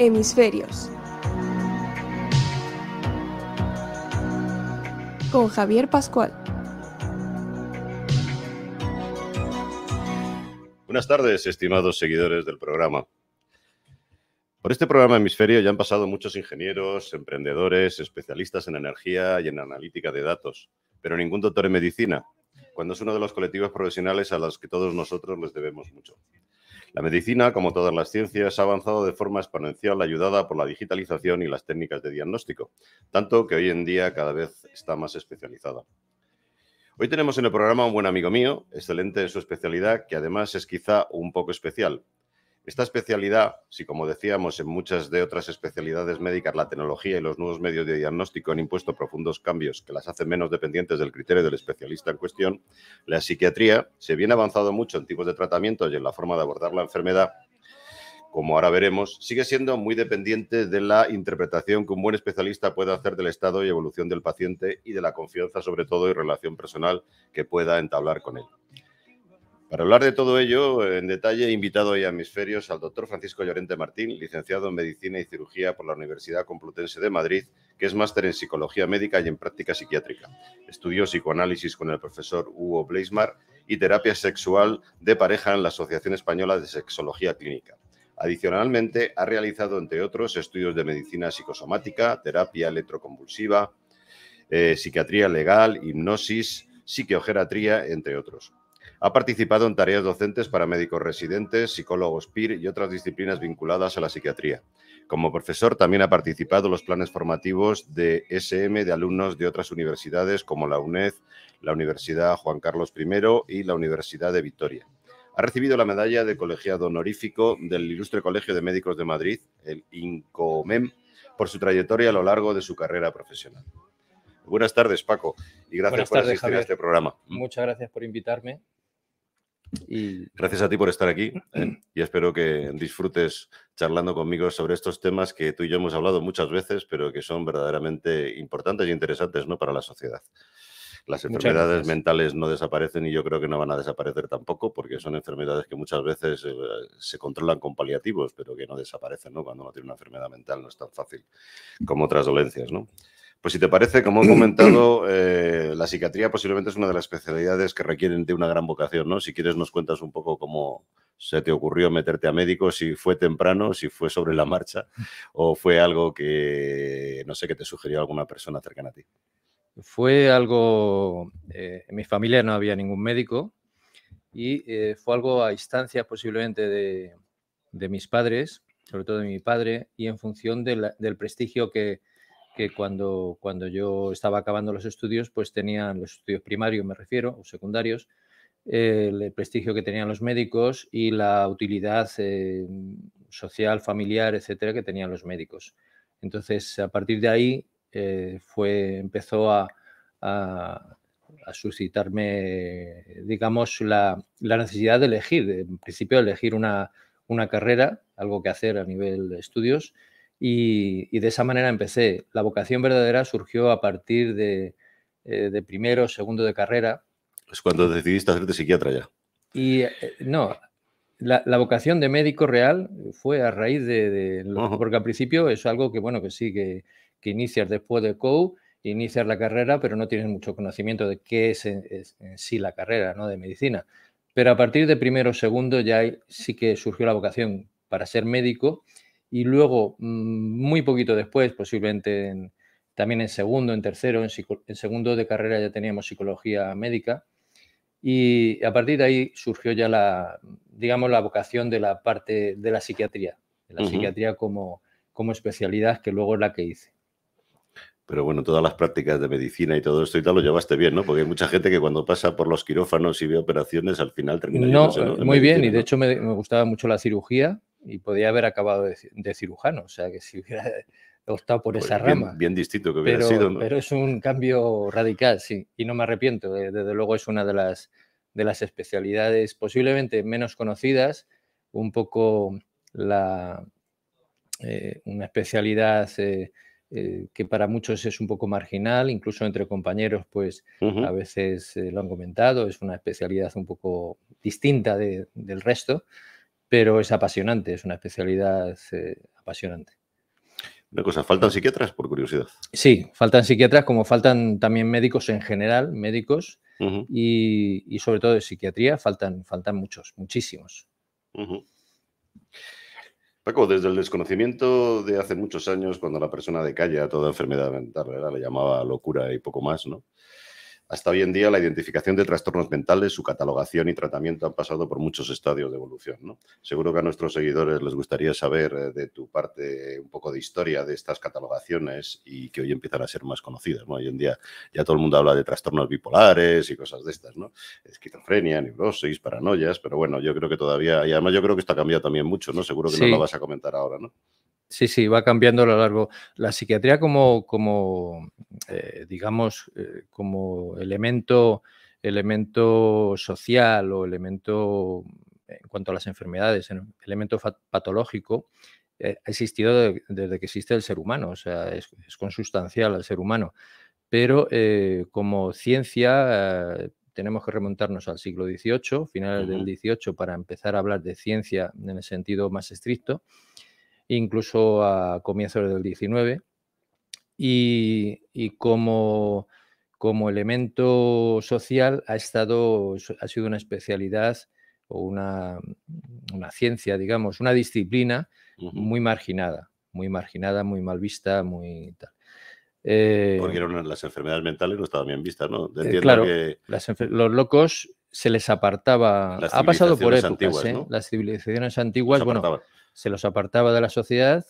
Hemisferios. Con Javier Pascual. Buenas tardes, estimados seguidores del programa. Por este programa Hemisferio ya han pasado muchos ingenieros, emprendedores, especialistas en energía y en analítica de datos, pero ningún doctor en medicina, cuando es uno de los colectivos profesionales a los que todos nosotros les debemos mucho. La medicina, como todas las ciencias, ha avanzado de forma exponencial ayudada por la digitalización y las técnicas de diagnóstico, tanto que hoy en día cada vez está más especializada. Hoy tenemos en el programa un buen amigo mío, excelente en su especialidad, que además es quizá un poco especial. Esta especialidad, si como decíamos en muchas de otras especialidades médicas la tecnología y los nuevos medios de diagnóstico han impuesto profundos cambios que las hacen menos dependientes del criterio del especialista en cuestión, la psiquiatría, si bien ha avanzado mucho en tipos de tratamientos y en la forma de abordar la enfermedad, como ahora veremos, sigue siendo muy dependiente de la interpretación que un buen especialista pueda hacer del estado y evolución del paciente y de la confianza, sobre todo, y relación personal que pueda entablar con él. Para hablar de todo ello, en detalle, he invitado hoy a Hemisferios al doctor Francisco Llorente Martín, licenciado en Medicina y Cirugía por la Universidad Complutense de Madrid, que es máster en Psicología Médica y en Práctica Psiquiátrica. Estudió psicoanálisis con el profesor Hugo Bleismar y terapia sexual de pareja en la Asociación Española de Sexología Clínica. Adicionalmente, ha realizado, entre otros, estudios de medicina psicosomática, terapia electroconvulsiva, psiquiatría legal, hipnosis, psiquiogeriatría, entre otros. Ha participado en tareas docentes para médicos residentes, psicólogos PIR y otras disciplinas vinculadas a la psiquiatría. Como profesor también ha participado en los planes formativos de SM de alumnos de otras universidades como la UNED, la Universidad Juan Carlos I y la Universidad de Vitoria. Ha recibido la medalla de colegiado honorífico del Ilustre Colegio de Médicos de Madrid, el INCOMEM, por su trayectoria a lo largo de su carrera profesional. Buenas tardes, Paco, y gracias por asistir, Javier, a este programa. Muchas gracias por invitarme. Y gracias a ti por estar aquí y espero que disfrutes charlando conmigo sobre estos temas que tú y yo hemos hablado muchas veces, pero que son verdaderamente importantes e interesantes, ¿no?, para la sociedad. Las enfermedades mentales no desaparecen y yo creo que no van a desaparecer tampoco, porque son enfermedades que muchas veces se controlan con paliativos, pero que no desaparecen, ¿no? Cuando uno tiene una enfermedad mental no es tan fácil como otras dolencias, ¿no? Pues si te parece, como he comentado, la psiquiatría posiblemente es una de las especialidades que requieren de una gran vocación, ¿no? Si quieres nos cuentas un poco cómo se te ocurrió meterte a médico, si fue temprano, si fue sobre la marcha o fue algo que, no sé, que te sugirió alguna persona cercana a ti. Fue algo, en mi familia no había ningún médico y fue algo a instancias posiblemente de mis padres, sobre todo de mi padre, y en función del prestigio que cuando yo estaba acabando los estudios, pues tenían los estudios primarios, me refiero, o secundarios, el prestigio que tenían los médicos y la utilidad social, familiar, etcétera, que tenían los médicos. Entonces, a partir de ahí, empezó a suscitarme, digamos, la necesidad de elegir, en principio, elegir una carrera, algo que hacer a nivel de estudios, y de esa manera empecé. La vocación verdadera surgió a partir de primero, segundo de carrera. Es cuando decidiste hacerte psiquiatra ya. Y no, la vocación de médico real fue a raíz porque al principio es algo que, bueno, que sí, que inicias después de COU, inicias la carrera, pero no tienes mucho conocimiento de qué es en sí la carrera, ¿no?, de medicina. Pero a partir de primero o segundo ya sí que surgió la vocación para ser médico y luego, muy poquito después, posiblemente también en segundo, en tercero, en segundo de carrera ya teníamos psicología médica. Y a partir de ahí surgió ya la vocación de la parte de la psiquiatría, psiquiatría como especialidad, que luego es la que hice. Pero bueno, todas las prácticas de medicina y todo esto y tal lo llevaste bien, ¿no? Porque hay mucha gente que cuando pasa por los quirófanos y ve operaciones, al final termina yéndose, ¿no? Muy bien, y de hecho me gustaba mucho la cirugía y podía haber acabado de cirujano, o sea, que si hubiera optado por esa rama. Bien distinto que hubiera sido, ¿no? Pero es un cambio radical, sí, y no me arrepiento. Desde luego es una de las especialidades posiblemente menos conocidas, un poco una especialidad que para muchos es un poco marginal, incluso entre compañeros, pues a veces lo han comentado, es una especialidad un poco distinta del resto. pero es apasionante, es una especialidad apasionante. Una cosa, ¿faltan psiquiatras, por curiosidad? Sí, faltan psiquiatras, como faltan también médicos en general, médicos, Ujú, y sobre todo de psiquiatría faltan muchos, muchísimos. ujú. Paco, desde el desconocimiento de hace muchos años, cuando la persona de calle a toda enfermedad mental, ¿verdad? Le llamaba locura y poco más, ¿no? Hasta hoy en día, la identificación de trastornos mentales, su catalogación y tratamiento han pasado por muchos estadios de evolución, ¿no? Seguro que a nuestros seguidores les gustaría saber de tu parte un poco de historia de estas catalogaciones y que hoy empiezan a ser más conocidas, ¿no? Hoy en día ya todo el mundo habla de trastornos bipolares y cosas de estas, ¿no? Esquizofrenia, neurosis, paranoias, pero bueno, yo creo que todavía, y además yo creo que esto ha cambiado también mucho, ¿no? Seguro que nos lo Sí, vas a comentar ahora, ¿no? sí, va cambiando a lo largo. La psiquiatría digamos, como elemento social o elemento, en cuanto a las enfermedades, elemento patológico, ha existido desde que existe el ser humano, o sea, es consustancial al ser humano. Pero como ciencia tenemos que remontarnos al siglo XVIII, finales del Ujú, XVIII, para empezar a hablar de ciencia en el sentido más estricto, incluso a comienzos del XIX, y como elemento social ha sido una especialidad o una ciencia, digamos, una disciplina ujú. muy marginada, muy marginada, muy mal vista, muy tal. Porque las enfermedades mentales no estaban bien vistas, ¿no? Entiendo Claro, que los locos se les apartaba, las ha pasado por civilizaciones épocas, antiguas, ¿eh? ¿no? Las civilizaciones Los antiguas, bueno, apartaban. se los apartaba de la sociedad.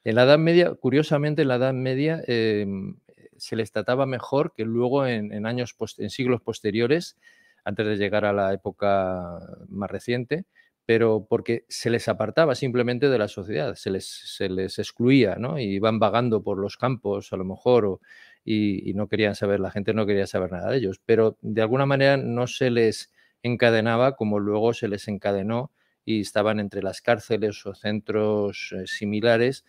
En la Edad Media, curiosamente, en la Edad Media se les trataba mejor que luego en siglos posteriores, antes de llegar a la época más reciente, pero porque se les apartaba simplemente de la sociedad, se les excluía, ¿no? Y iban vagando por los campos, a lo mejor, y no querían saber, la gente no quería saber nada de ellos, pero de alguna manera no se les encadenaba como luego se les encadenó y estaban entre las cárceles o centros similares,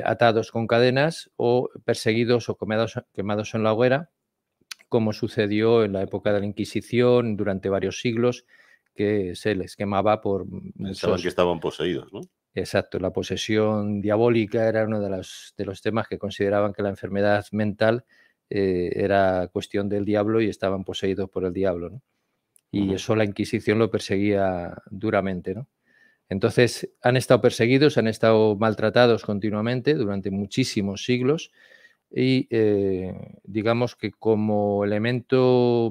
atados con cadenas o perseguidos o quemados en la hoguera, como sucedió en la época de la Inquisición durante varios siglos, que se les quemaba por Pensaban que muchos. estaban poseídos, ¿no? Exacto, la posesión diabólica era uno de los temas que consideraban que la enfermedad mental era cuestión del diablo y estaban poseídos por el diablo, ¿no? Y Ujú. eso la Inquisición lo perseguía duramente, ¿no? Entonces, han estado perseguidos, han estado maltratados continuamente durante muchísimos siglos y digamos que como elemento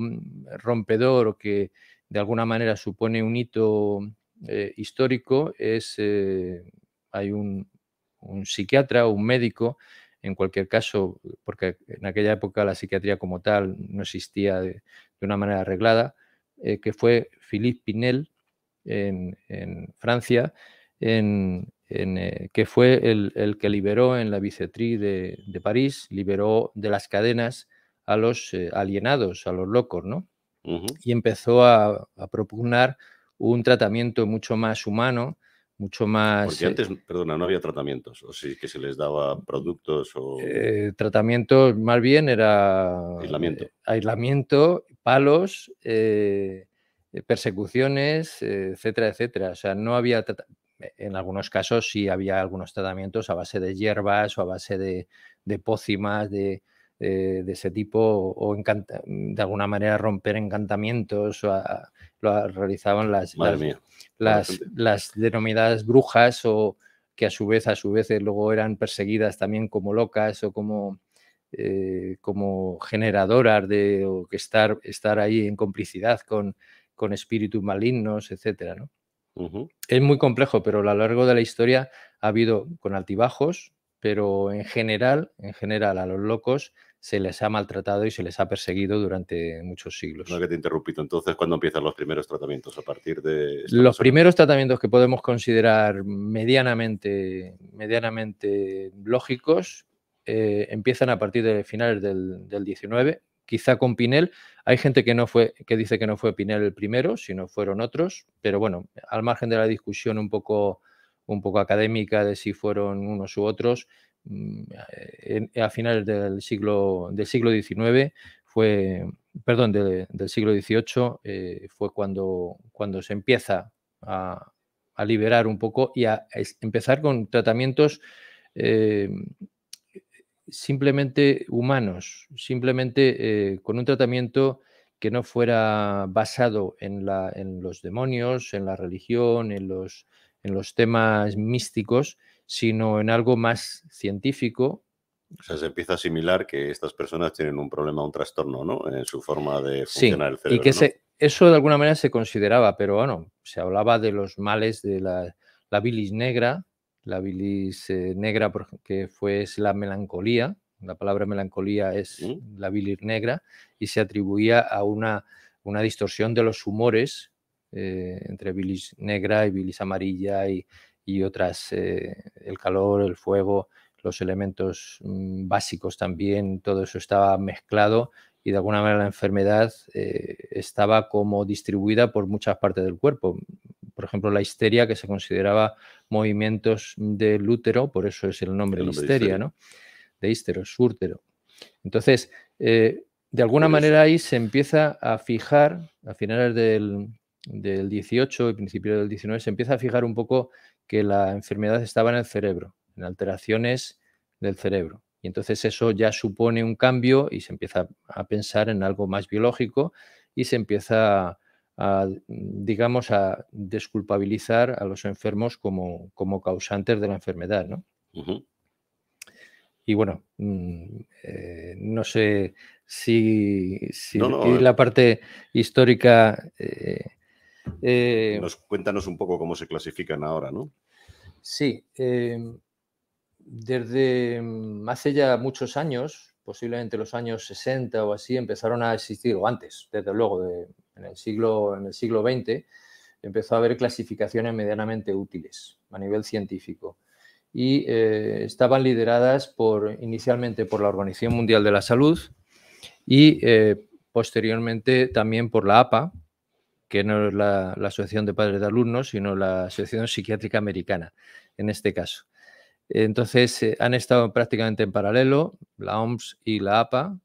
rompedor o que de alguna manera supone un hito histórico hay un psiquiatra o un médico, en cualquier caso, porque en aquella época la psiquiatría como tal no existía de una manera arreglada, que fue Philippe Pinel en Francia, que fue el que liberó en la Bicetrie de París, liberó de las cadenas a los alienados, a los locos, ¿no? Ujú. Y empezó a propugnar un tratamiento mucho más humano, mucho más Porque antes, perdona, no había tratamientos, o sí que se les daba productos o tratamiento, más bien era aislamiento. aislamiento, palos, persecuciones, etcétera, etcétera. O sea, no había en algunos casos sí había algunos tratamientos a base de hierbas o a base de pócimas de ese tipo o de alguna manera romper encantamientos realizaban las Madre las mía, pobre las gente. las denominadas brujas o que a su vez, luego eran perseguidas también como locas o como generadoras o que estar ahí en complicidad con espíritus malignos, etcétera, ¿no? Ujú. Es muy complejo, pero a lo largo de la historia ha habido con altibajos, pero en general a los locos se les ha maltratado y se les ha perseguido durante muchos Perdona siglos. que te interrumpí. Entonces, ¿cuándo empiezan los primeros tratamientos? ¿A partir de esta Los persona? primeros tratamientos que podemos considerar medianamente lógicos empiezan a partir de finales del 19, quizá con Pinel. Hay gente que dice que no fue Pinel el primero, sino fueron otros, pero bueno, al margen de la discusión un poco académica de si fueron unos u otros, a finales del siglo XIX del siglo XVIII fue cuando se empieza a, liberar un poco y a empezar con tratamientos simplemente humanos, simplemente con un tratamiento que no fuera basado en los demonios, en la religión, en los temas místicos, sino en algo más científico. O sea, se empieza a asimilar que estas personas tienen un problema, un trastorno, ¿no? En su forma de funcionar el cerebro, y que ¿no? eso de alguna manera se consideraba, pero bueno, se hablaba de los males de la bilis negra, que es la melancolía. La palabra melancolía es la bilis negra y se atribuía a una distorsión de los humores entre bilis negra y bilis amarilla y otras, el calor, el fuego, los elementos básicos también, todo eso estaba mezclado y de alguna manera la enfermedad estaba como distribuida por muchas partes del cuerpo. Por ejemplo, la histeria, que se consideraba movimientos del útero, por eso es el nombre histeria, ¿no? De hísteros, útero. Entonces, de alguna manera ahí se empieza a fijar, a finales del 18 y principios del 19, se empieza a fijar un poco que la enfermedad estaba en el cerebro, en alteraciones del cerebro. Y entonces eso ya supone un cambio y se empieza a pensar en algo más biológico y se empieza digamos, a desculpabilizar a los enfermos como causantes de la enfermedad, ¿no? Y bueno, no sé si la parte histórica... Cuéntanos un poco cómo se clasifican ahora, ¿no? Sí, desde hace ya muchos años, posiblemente los años 60 o así, empezaron a existir, o antes, desde luego, en el siglo XX, empezó a haber clasificaciones medianamente útiles a nivel científico. Y estaban lideradas inicialmente por la Organización Mundial de la Salud y posteriormente también por la APA, que no es la Asociación de Padres de Alumnos, sino la Asociación Psiquiátrica Americana, en este caso. Entonces, han estado prácticamente en paralelo, la OMS y la APA,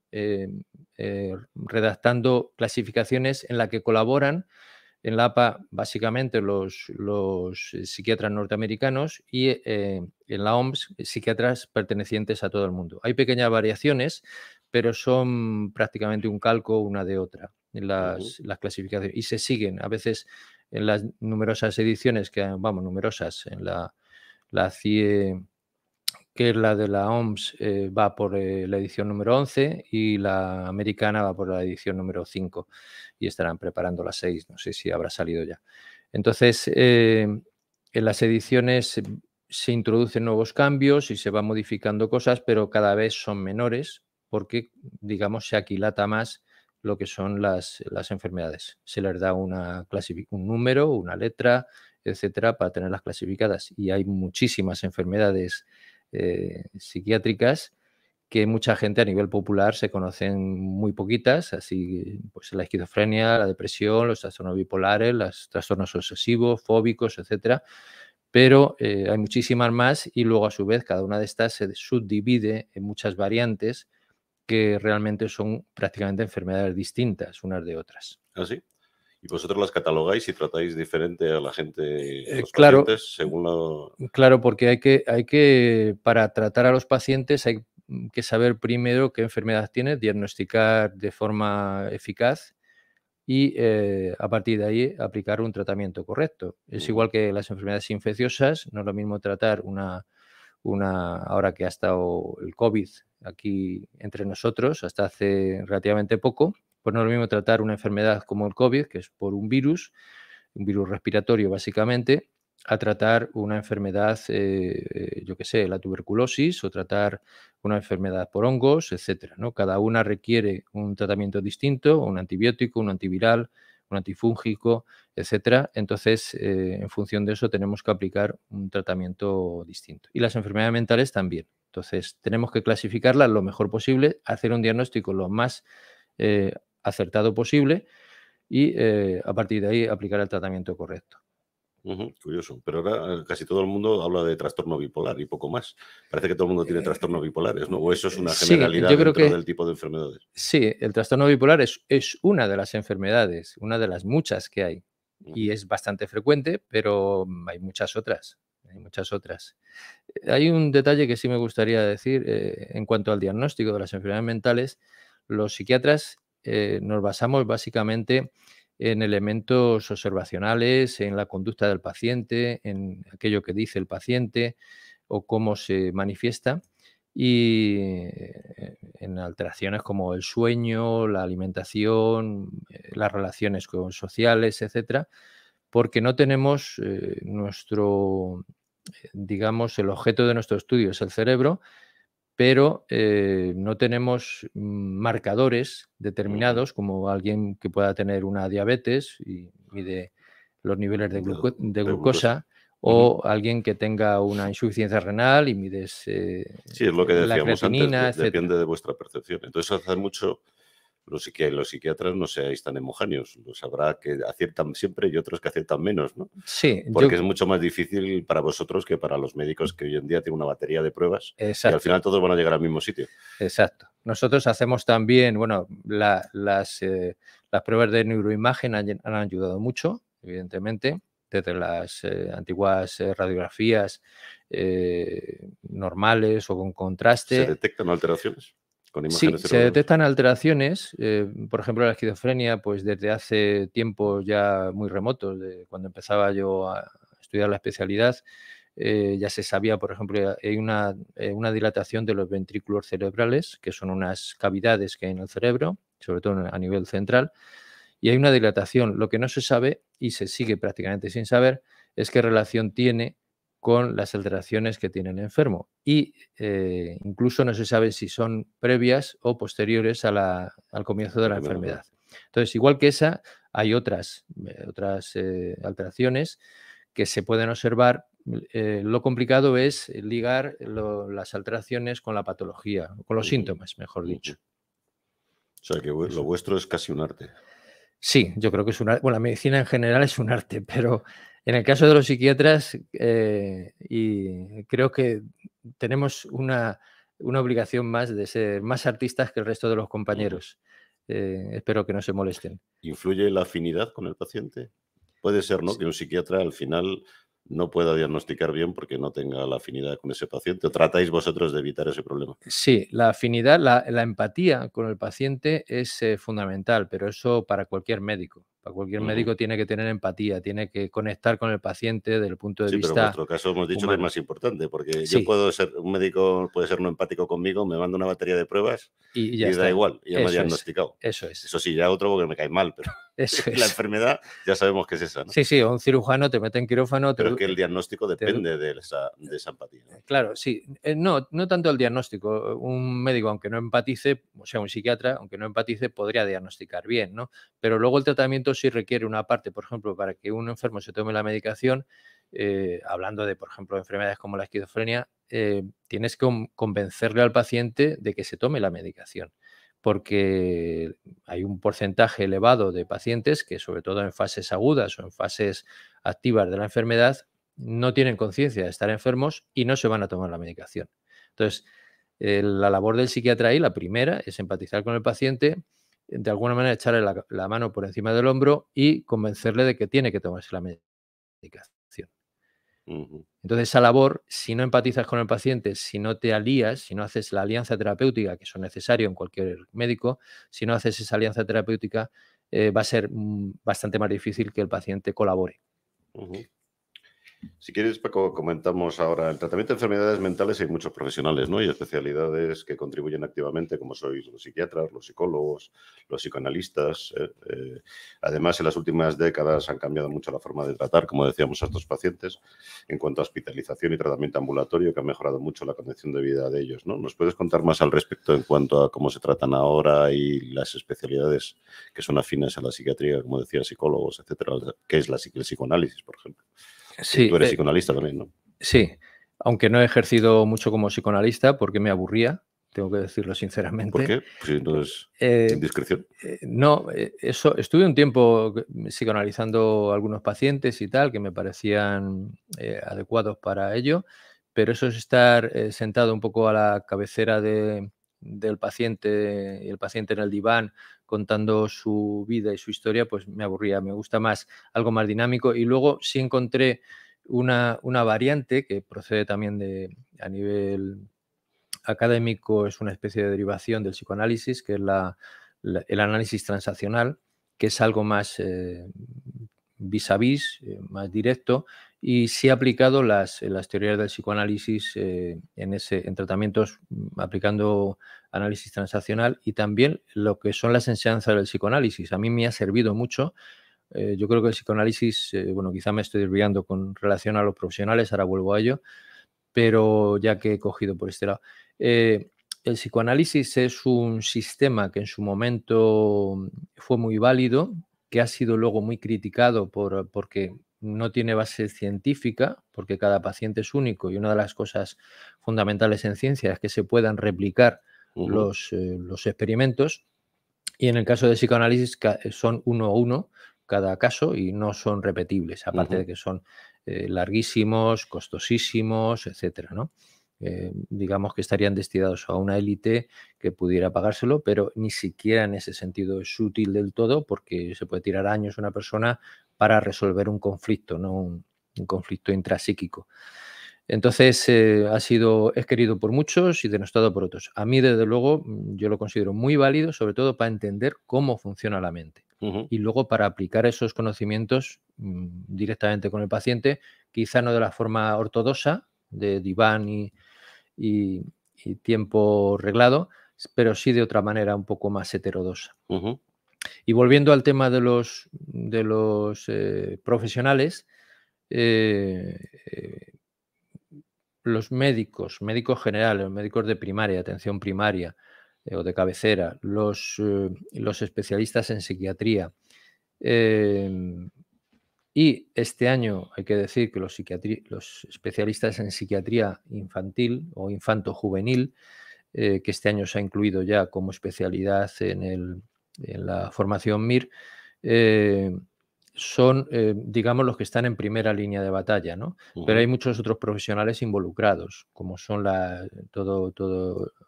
redactando clasificaciones en las que colaboran. En la APA, básicamente, los psiquiatras norteamericanos y en la OMS, psiquiatras pertenecientes a todo el mundo. Hay pequeñas variaciones, pero son prácticamente un calco una de otra en las clasificaciones. Y se siguen, a veces, en las numerosas ediciones, numerosas, en la CIE, que es la de la OMS, va por la edición número 11 y la americana va por la edición número 5 y estarán preparando la 6, no sé si habrá salido ya. Entonces, en las ediciones se introducen nuevos cambios y se van modificando cosas, pero cada vez son menores porque, digamos, se aquilata más lo que son las enfermedades. Se les da un número, una letra, etcétera, para tenerlas clasificadas. Y hay muchísimas enfermedades psiquiátricas que mucha gente a nivel popular se conocen muy poquitas, así pues la esquizofrenia, la depresión, los trastornos bipolares, los trastornos obsesivos, fóbicos, etcétera, pero hay muchísimas más y luego a su vez cada una de estas se subdivide en muchas variantes que realmente son prácticamente enfermedades distintas unas de otras. ¿Ah, sí? ¿Y vosotros las catalogáis y tratáis diferente a la gente, a los claro, pacientes, según lo...? Claro, porque hay que, para tratar a los pacientes hay que saber primero qué enfermedad tiene, diagnosticar de forma eficaz y a partir de ahí aplicar un tratamiento correcto. Es igual que las enfermedades infecciosas, no es lo mismo tratar ahora que ha estado el COVID aquí entre nosotros hasta hace relativamente poco, pues no es lo mismo tratar una enfermedad como el COVID, que es por un virus respiratorio básicamente, a tratar una enfermedad, yo qué sé, la tuberculosis o tratar una enfermedad por hongos, etcétera, ¿no? Cada una requiere un tratamiento distinto, un antibiótico, un antiviral, un antifúngico, etcétera. Entonces, en función de eso, tenemos que aplicar un tratamiento distinto. Y las enfermedades mentales también. Entonces, tenemos que clasificarlas lo mejor posible, hacer un diagnóstico lo más acertado posible y a partir de ahí aplicar el tratamiento correcto. Curioso, pero ahora casi todo el mundo habla de trastorno bipolar y poco más. Parece que todo el mundo tiene trastornos bipolares, ¿no? ¿O eso es una generalidad dentro del tipo de enfermedades? Sí, el trastorno bipolar es una de las enfermedades, una de las muchas que hay. y es bastante frecuente, pero hay muchas otras. Hay muchas otras. Hay un detalle que sí me gustaría decir en cuanto al diagnóstico de las enfermedades mentales. Los psiquiatras nos basamos básicamente en elementos observacionales, en la conducta del paciente, en aquello que dice el paciente o cómo se manifiesta, y en alteraciones como el sueño, la alimentación, las relaciones sociales, etcétera, porque no tenemos digamos, el objeto de nuestro estudio es el cerebro, pero no tenemos marcadores determinados, como alguien que pueda tener una diabetes y mide los niveles de De glucosa, o alguien que tenga una insuficiencia renal y mides Sí, es lo que la decíamos creatinina, antes, etcétera. depende de vuestra percepción. Entonces, hace mucho los psiquiatras no seáis tan homogéneos. Los habrá que aciertan siempre y otros que aciertan menos, ¿no? Sí, Porque es mucho más difícil para vosotros que para los médicos, que hoy en día tienen una batería de pruebas y al exacto. final todos van a llegar al mismo sitio. Exacto. Nosotros hacemos también, bueno, las pruebas de neuroimagen han ayudado mucho, evidentemente, desde las antiguas radiografías normales o con ¿Se contraste. detectan alteraciones con Sí, imágenes se cerebrales? detectan alteraciones, por ejemplo, la esquizofrenia, pues desde hace tiempos ya muy remotos, de cuando empezaba yo a estudiar la especialidad, ya se sabía, por ejemplo, hay una dilatación de los ventrículos cerebrales, que son unas cavidades que hay en el cerebro, sobre todo a nivel central, y hay una dilatación. Lo que no se sabe, y se sigue prácticamente sin saber, es qué relación tiene con las alteraciones que tiene el enfermo. Y incluso no se sabe si son previas o posteriores al comienzo de la enfermedad. Entonces, igual que esa, hay otras alteraciones que se pueden observar. Lo complicado es ligar las alteraciones con la patología, con los síntomas, mejor dicho. O sea, que lo vuestro es casi un arte. Sí, yo creo que es un arte. Bueno, la medicina en general es un arte, pero en el caso de los psiquiatras, y creo que tenemos una obligación más de ser más artistas que el resto de los compañeros. Espero que no se molesten. ¿Influye la afinidad con el paciente? Puede ser, ¿no?, que un psiquiatra al final no pueda diagnosticar bien porque no tenga la afinidad con ese paciente. ¿O tratáis vosotros de evitar ese problema? Sí, la afinidad, la empatía con el paciente es fundamental, pero eso para cualquier médico. Para cualquier médico tiene que tener empatía, tiene que conectar con el paciente desde el punto de Sí, pero en vista vuestro caso hemos dicho que es humano. más importante, porque yo Sí, puedo ser, un médico puede ser no empático conmigo, me manda una batería de pruebas y ya y da está. igual, ya me ha Eso es, diagnosticado. eso es, Eso sí, ya otro porque me cae mal, pero eso la es. enfermedad ya sabemos que es esa, ¿no? Sí, sí, o un cirujano te mete en quirófano, Pero es que el diagnóstico te du- depende de esa empatía, ¿no? claro, sí. No tanto el diagnóstico. Un médico, aunque no empatice, o sea, un psiquiatra, aunque no empatice, podría diagnosticar bien, ¿no? Pero luego el tratamiento sí requiere una parte, por ejemplo, para que un enfermo se tome la medicación, hablando de, por ejemplo, enfermedades como la esquizofrenia, tienes que convencerle al paciente de que se tome la medicación, porque hay un porcentaje elevado de pacientes que, sobre todo en fases agudas o en fases activas de la enfermedad, no tienen conciencia de estar enfermos y no se van a tomar la medicación. Entonces, la labor del psiquiatra ahí, la primera, es empatizar con el paciente, de alguna manera echarle la mano por encima del hombro y convencerle de que tiene que tomarse la medicación. Ujú. Entonces, esa labor, si no empatizas con el paciente, si no te alías, si no haces la alianza terapéutica, que eso es necesario en cualquier médico, si no haces esa alianza terapéutica, va a ser bastante más difícil que el paciente colabore. Ujú. Si quieres, Paco, comentamos ahora. El tratamiento de enfermedades mentales hay muchos profesionales, ¿no? Y especialidades que contribuyen activamente, como sois los psiquiatras, los psicólogos, los psicoanalistas. Además, en las últimas décadas han cambiado mucho la forma de tratar, como decíamos, a estos pacientes, en cuanto a hospitalización y tratamiento ambulatorio, que ha mejorado mucho la condición de vida de ellos, ¿no? ¿Nos puedes contar más al respecto en cuanto a cómo se tratan ahora y las especialidades que son afines a la psiquiatría, como decía, psicólogos, etcétera? ¿Qué es el psicoanálisis, por ejemplo? Sí, Tú eres psicoanalista también, ¿no? sí, aunque no he ejercido mucho como psicoanalista porque me aburría, tengo que decirlo sinceramente. ¿Por qué? Pues entonces, Eh, indiscreción. no, eso, estuve un tiempo psicoanalizando algunos pacientes y tal, que me parecían adecuados para ello, pero eso es estar sentado un poco a la cabecera de del paciente y el paciente en el diván contando su vida y su historia, pues me aburría. Me gusta más algo más dinámico. Y luego sí encontré una variante que procede también a nivel académico, es una especie de derivación del psicoanálisis, que es el análisis transaccional, que es algo más vis a vis, más directo, y sí ha aplicado las teorías del psicoanálisis en tratamientos aplicando análisis transaccional y también lo que son las enseñanzas del psicoanálisis. A mí me ha servido mucho. Yo creo que el psicoanálisis, bueno, quizá me estoy desviando con relación a los profesionales, ahora vuelvo a ello, pero ya que he cogido por este lado. El psicoanálisis es un sistema que en su momento fue muy válido, que ha sido luego muy criticado porque no tiene base científica, porque cada paciente es único y una de las cosas fundamentales en ciencia es que se puedan replicar los experimentos. Y en el caso del psicoanálisis son uno a uno cada caso y no son repetibles, aparte de que son larguísimos, costosísimos, etcétera, ¿no? Digamos que estarían destinados a una élite que pudiera pagárselo, pero ni siquiera en ese sentido es útil del todo porque se puede tirar años una persona para resolver un conflicto, no un conflicto intrapsíquico. Entonces, es querido por muchos y denostado por otros. A mí, desde luego, yo lo considero muy válido, sobre todo para entender cómo funciona la mente. Y luego para aplicar esos conocimientos directamente con el paciente, quizá no de la forma ortodoxa, de diván y tiempo reglado, pero sí de otra manera un poco más heterodoxa. Y volviendo al tema de los profesionales, los médicos generales, médicos de primaria, atención primaria o de cabecera, los especialistas en psiquiatría. Y este año hay que decir que los especialistas en psiquiatría infantil o infanto-juvenil, que este año se ha incluido ya como especialidad en la formación MIR, son, digamos, los que están en primera línea de batalla, ¿no? Pero hay muchos otros profesionales involucrados, como son todo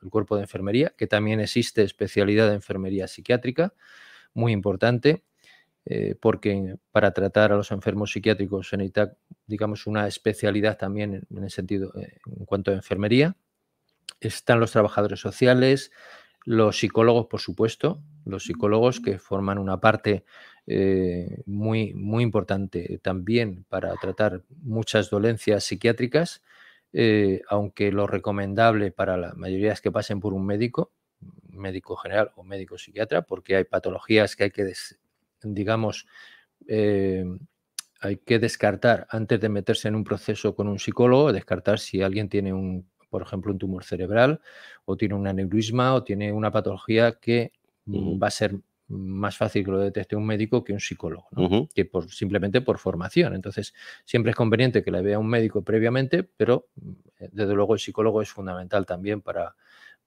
el cuerpo de enfermería, que también existe especialidad de enfermería psiquiátrica, muy importante, porque para tratar a los enfermos psiquiátricos se necesita, digamos, una especialidad también en el sentido, en cuanto a enfermería. Están los trabajadores sociales, los psicólogos, por supuesto, los psicólogos que forman una parte muy, muy importante también para tratar muchas dolencias psiquiátricas, aunque lo recomendable para la mayoría es que pasen por un médico general o médico psiquiatra, porque hay patologías que hay que, digamos, hay que descartar antes de meterse en un proceso con un psicólogo, descartar si alguien tiene por ejemplo, un tumor cerebral o tiene un aneurisma o tiene una patología que va a ser más fácil que lo detecte un médico que un psicólogo, ¿no? Que simplemente por formación. Entonces, siempre es conveniente que la vea un médico previamente, pero desde luego el psicólogo es fundamental también para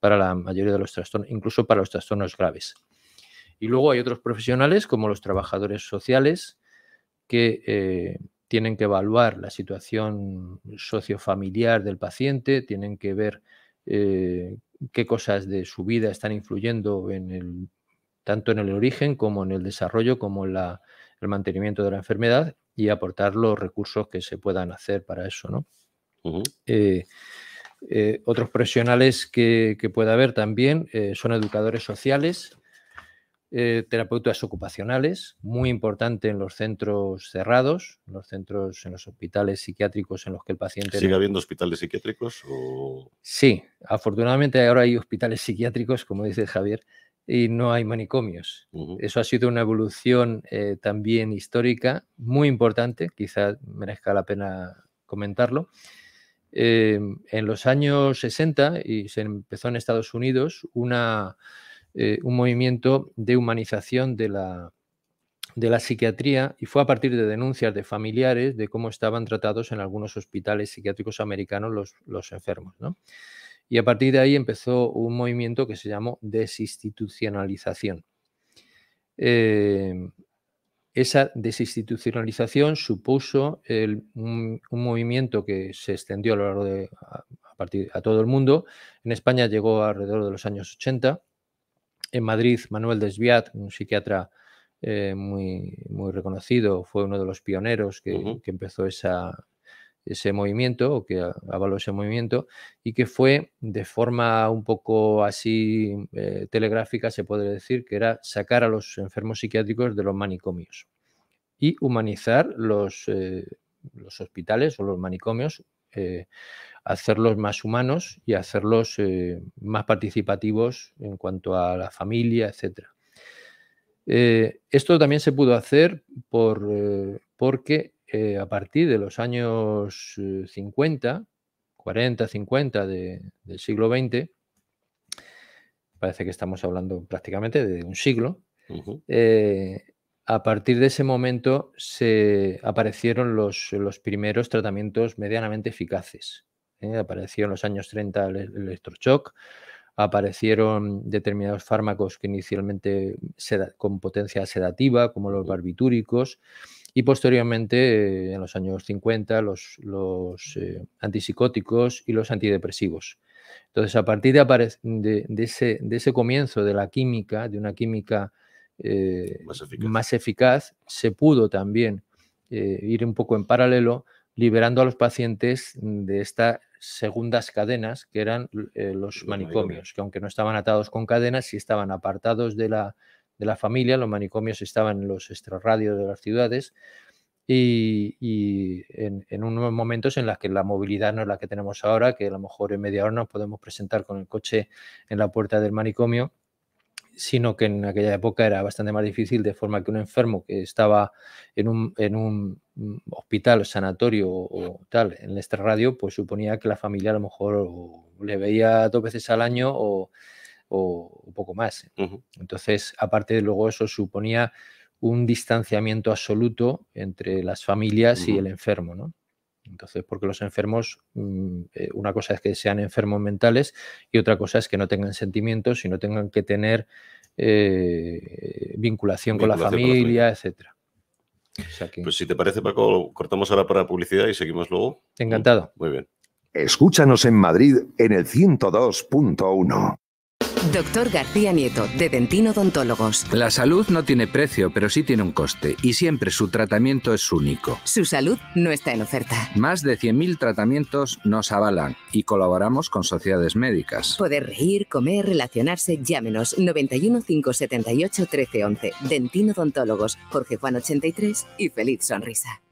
la mayoría de los trastornos, incluso para los trastornos graves. Y luego hay otros profesionales como los trabajadores sociales que tienen que evaluar la situación sociofamiliar del paciente, tienen que ver qué cosas de su vida están influyendo tanto en el origen como en el desarrollo, como en el mantenimiento de la enfermedad y aportar los recursos que se puedan hacer para eso, ¿no? Otros profesionales que puede haber también son educadores sociales, terapeutas ocupacionales, muy importante en los centros cerrados, en los hospitales psiquiátricos en los que el paciente... ¿Sigue habiendo hospitales psiquiátricos? Sí, afortunadamente ahora hay hospitales psiquiátricos, como dice Javier, y no hay manicomios. Eso ha sido una evolución también histórica muy importante, quizá merezca la pena comentarlo. En los años 60, y se empezó en Estados Unidos, un movimiento de humanización de la psiquiatría, y fue a partir de denuncias de familiares de cómo estaban tratados en algunos hospitales psiquiátricos americanos los enfermos, ¿no? Y a partir de ahí empezó un movimiento que se llamó desinstitucionalización. Esa desinstitucionalización supuso un movimiento que se extendió a a todo el mundo. En España llegó alrededor de los años 80. En Madrid, Manuel Desviat, un psiquiatra muy reconocido, fue uno de los pioneros que empezó ese movimiento, o que avaló ese movimiento, y que fue de forma un poco así telegráfica, se podría decir, que era sacar a los enfermos psiquiátricos de los manicomios y humanizar los hospitales o los manicomios, hacerlos más humanos y hacerlos más participativos en cuanto a la familia, etc. Esto también se pudo hacer porque a partir de los años 50, 40, 50 del siglo XX, parece que estamos hablando prácticamente de un siglo, a partir de ese momento aparecieron los primeros tratamientos medianamente eficaces. Apareció en los años 30 el electroshock, aparecieron determinados fármacos que inicialmente con potencia sedativa, como los barbitúricos, y posteriormente, en los años 50, los antipsicóticos y los antidepresivos. Entonces, a partir de ese comienzo de la química, de una química más eficaz, se pudo también ir un poco en paralelo, liberando a los pacientes de estas segundas cadenas, que eran los manicomios, que aunque no estaban atados con cadenas, sí estaban apartados de la familia. Los manicomios estaban en los extrarradios de las ciudades y en unos momentos en los que la movilidad no es la que tenemos ahora, que a lo mejor en media hora nos podemos presentar con el coche en la puerta del manicomio, sino que en aquella época era bastante más difícil, de forma que un enfermo que estaba en un hospital, sanatorio o tal, en el extrarradio, pues suponía que la familia a lo mejor le veía 2 veces al año o un poco más. Entonces, aparte de luego, eso suponía un distanciamiento absoluto entre las familias y el enfermo, ¿no? Entonces, porque los enfermos, una cosa es que sean enfermos mentales y otra cosa es que no tengan sentimientos y no tengan que tener vinculación con la familia, etc. O sea que... Pues si te parece, Paco, cortamos ahora para publicidad y seguimos luego. Encantado. Muy bien. Escúchanos en Madrid en el 102.1. Doctor García Nieto, de Dentino Odontólogos. La salud no tiene precio, pero sí tiene un coste, y siempre su tratamiento es único. Su salud no está en oferta. Más de 100.000 tratamientos nos avalan y colaboramos con sociedades médicas. Poder reír, comer, relacionarse, llámenos 91 578 1311. Dentino Odontólogos, Jorge Juan 83 y feliz sonrisa.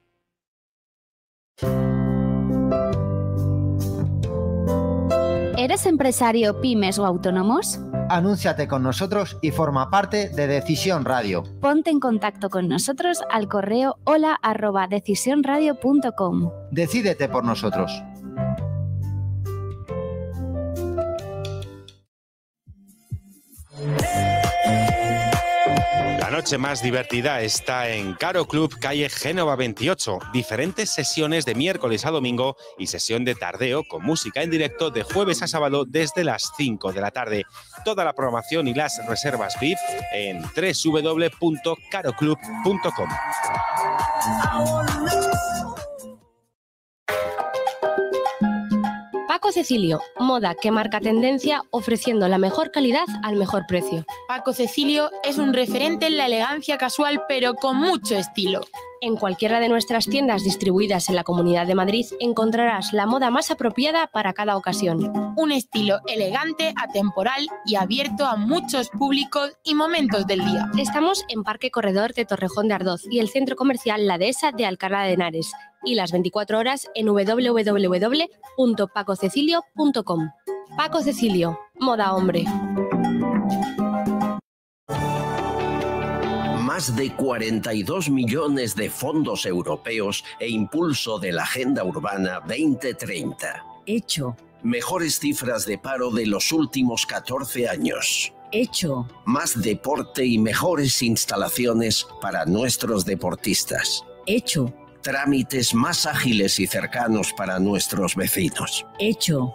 ¿Eres empresario, pymes o autónomos? Anúnciate con nosotros y forma parte de Decisión Radio. Ponte en contacto con nosotros al correo hola@decisionradio.com. Decídete por nosotros. La noche más divertida está en Caro Club, calle Génova 28. Diferentes sesiones de miércoles a domingo y sesión de tardeo con música en directo de jueves a sábado desde las 5 de la tarde. Toda la programación y las reservas VIP en www.caroclub.com. Paco Cecilio, moda que marca tendencia ofreciendo la mejor calidad al mejor precio. Paco Cecilio es un referente en la elegancia casual, pero con mucho estilo. En cualquiera de nuestras tiendas distribuidas en la Comunidad de Madrid encontrarás la moda más apropiada para cada ocasión. Un estilo elegante, atemporal y abierto a muchos públicos y momentos del día. Estamos en Parque Corredor de Torrejón de Ardoz y el Centro Comercial La Dehesa de Alcalá de Henares. Y las 24 horas en www.pacocecilio.com. Paco Cecilio, moda hombre. Más de 42 millones de fondos europeos e impulso de la Agenda Urbana 2030. Hecho. Mejores cifras de paro de los últimos 14 años. Hecho. Más deporte y mejores instalaciones para nuestros deportistas. Hecho. Trámites más ágiles y cercanos para nuestros vecinos. Hecho.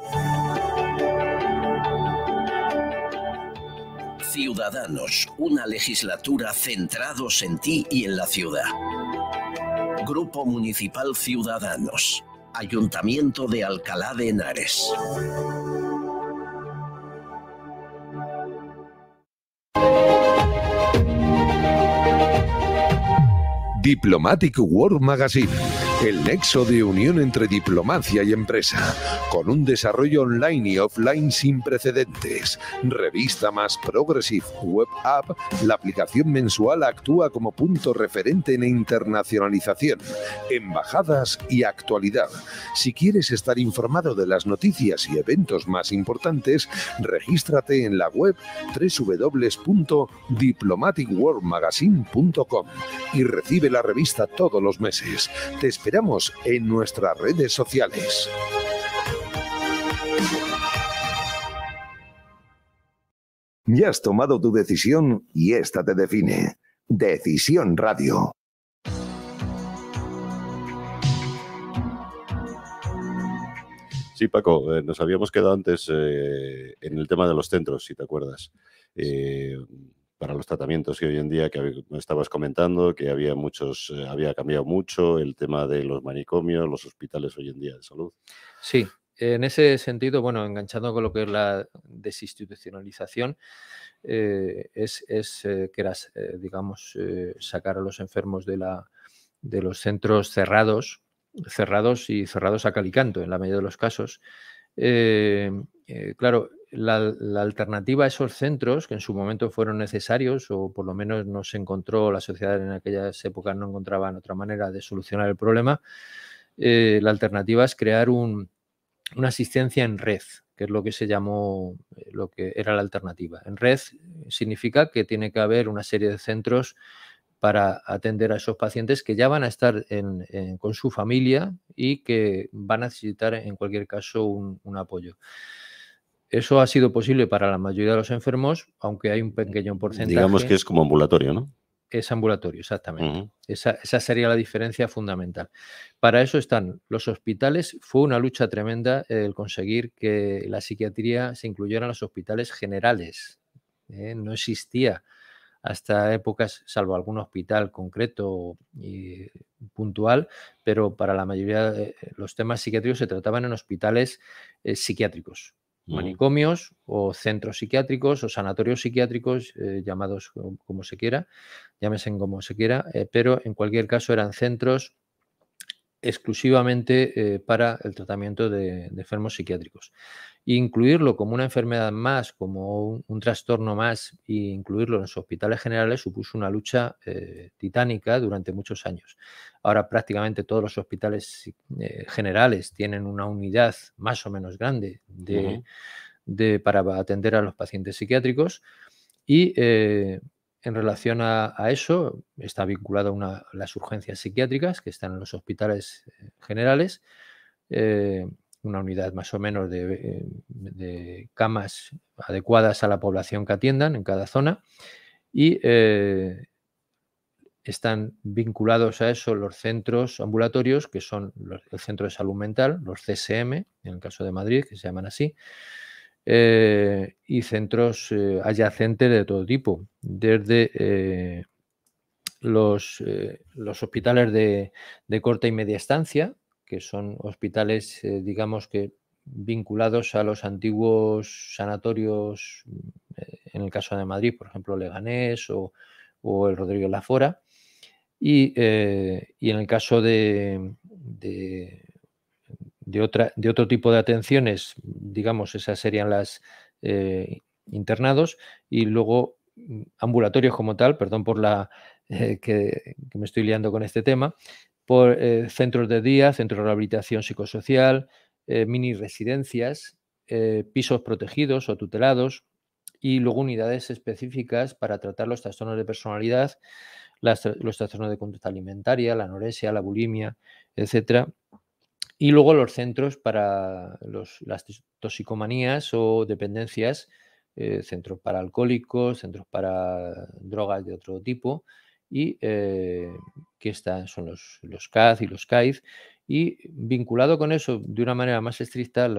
Ciudadanos, una legislatura centrados en ti y en la ciudad. Grupo Municipal Ciudadanos. Ayuntamiento de Alcalá de Henares. Diplomatic World Magazine, el nexo de unión entre diplomacia y empresa, con un desarrollo online y offline sin precedentes. Revista más progressive web app, la aplicación mensual actúa como punto referente en internacionalización, embajadas y actualidad. Si quieres estar informado de las noticias y eventos más importantes, regístrate en la web www.diplomaticworldmagazine.com y recibe la revista todos los meses. Te esperamos en nuestras redes sociales. Ya has tomado tu decisión y esta te define. Decisión Radio. Sí, Paco, nos habíamos quedado antes en el tema de los centros, si te acuerdas. Para los tratamientos que hoy en día, que estabas comentando, que había muchos, había cambiado mucho el tema de los manicomios, los hospitales hoy en día de salud. Sí, en ese sentido, bueno, enganchando con lo que es la desinstitucionalización, quieras, digamos, sacar a los enfermos de los centros cerrados a cal y canto, en la mayoría de los casos. Claro, la alternativa a esos centros, que en su momento fueron necesarios, o por lo menos no se encontró, la sociedad en aquellas épocas no encontraban otra manera de solucionar el problema, la alternativa es crear una asistencia en red, que es lo que se llamó, lo que era la alternativa. En red significa que tiene que haber una serie de centros para atender a esos pacientes que ya van a estar con su familia y que van a necesitar en cualquier caso un apoyo. Eso ha sido posible para la mayoría de los enfermos, aunque hay un pequeño porcentaje. Digamos que es como ambulatorio, ¿no? Es ambulatorio, exactamente. Esa sería la diferencia fundamental. Para eso están los hospitales. Fue una lucha tremenda el conseguir que la psiquiatría se incluyera en los hospitales generales. No existía hasta épocas, salvo algún hospital concreto y puntual, pero para la mayoría de los temas psiquiátricos se trataban en hospitales psiquiátricos. Manicomios o centros psiquiátricos o sanatorios psiquiátricos, llamados como se quiera, llámesen como se quiera, pero en cualquier caso eran centros exclusivamente para el tratamiento de enfermos psiquiátricos. Incluirlo como una enfermedad más, como un trastorno más, e incluirlo en los hospitales generales supuso una lucha titánica durante muchos años. Ahora prácticamente todos los hospitales generales tienen una unidad más o menos grande para atender a los pacientes psiquiátricos y en relación a eso está vinculado a las urgencias psiquiátricas que están en los hospitales generales, una unidad más o menos de camas adecuadas a la población que atiendan en cada zona y están vinculados a eso los centros ambulatorios, que son el Centro de Salud Mental, los CSM, en el caso de Madrid, que se llaman así, y centros adyacentes de todo tipo, desde los hospitales de corta y media estancia, que son hospitales, digamos que vinculados a los antiguos sanatorios, en el caso de Madrid, por ejemplo, Leganés o el Rodríguez Lafora, y en el caso de otro tipo de atenciones, digamos, esas serían las internados, y luego ambulatorios como tal, perdón por que me estoy liando con este tema, por centros de día, centros de rehabilitación psicosocial, mini residencias, pisos protegidos o tutelados, y luego unidades específicas para tratar los trastornos de personalidad, los trastornos de conducta alimentaria, la anorexia, la bulimia, etcétera. Y luego los centros para las toxicomanías o dependencias, centros para alcohólicos, centros para drogas de otro tipo, y que son los CAD y los CAID, y vinculado con eso de una manera más estricta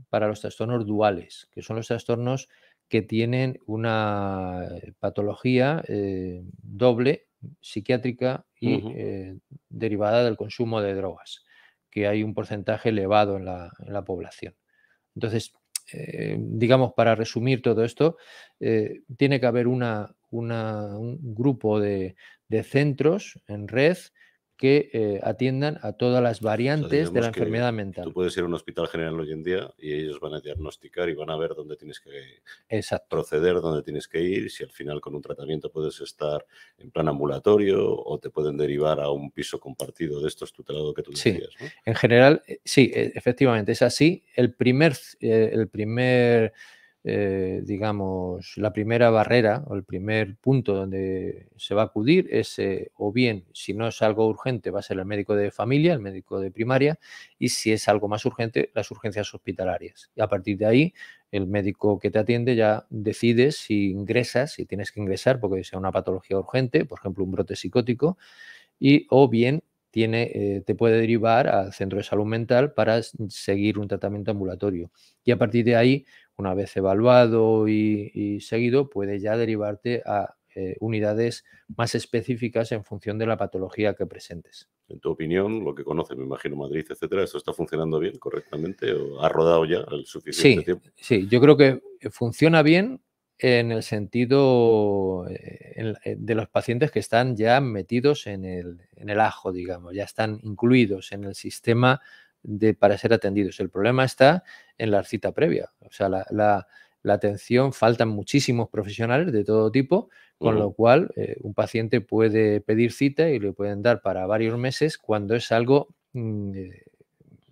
para los trastornos duales, que son los trastornos que tienen una patología doble, psiquiátrica y derivada del consumo de drogas, que hay un porcentaje elevado en la población. Entonces, digamos, para resumir todo esto, tiene que haber un grupo de centros en red que atiendan a todas las variantes de la enfermedad mental. Tú puedes ir a un hospital general hoy en día y ellos van a diagnosticar y van a ver dónde tienes que proceder, dónde tienes que ir, si al final con un tratamiento puedes estar en plan ambulatorio o te pueden derivar a un piso compartido de estos tutelados que tú decías, ¿no? En general, sí, efectivamente, es así. Digamos, la primera barrera o el primer punto donde se va a acudir es, o bien, si no es algo urgente, va a ser el médico de familia, el médico de primaria, y si es algo más urgente, las urgencias hospitalarias. Y a partir de ahí, el médico que te atiende ya decide si ingresas, si tienes que ingresar porque sea una patología urgente, por ejemplo, un brote psicótico, o bien te puede derivar al centro de salud mental para seguir un tratamiento ambulatorio. Y a partir de ahí, una vez evaluado y seguido, puede ya derivarte a unidades más específicas en función de la patología que presentes. En tu opinión, lo que conoces, me imagino, Madrid, etcétera, ¿esto está funcionando bien, correctamente? ¿O ha rodado ya el suficiente tiempo? Sí, yo creo que funciona bien en el sentido de los pacientes que están ya metidos en el ajo, digamos, ya están incluidos en el sistema para ser atendidos. El problema está en la cita previa. O sea, la atención, faltan muchísimos profesionales de todo tipo, con lo cual un paciente puede pedir cita y le pueden dar para varios meses cuando es algo...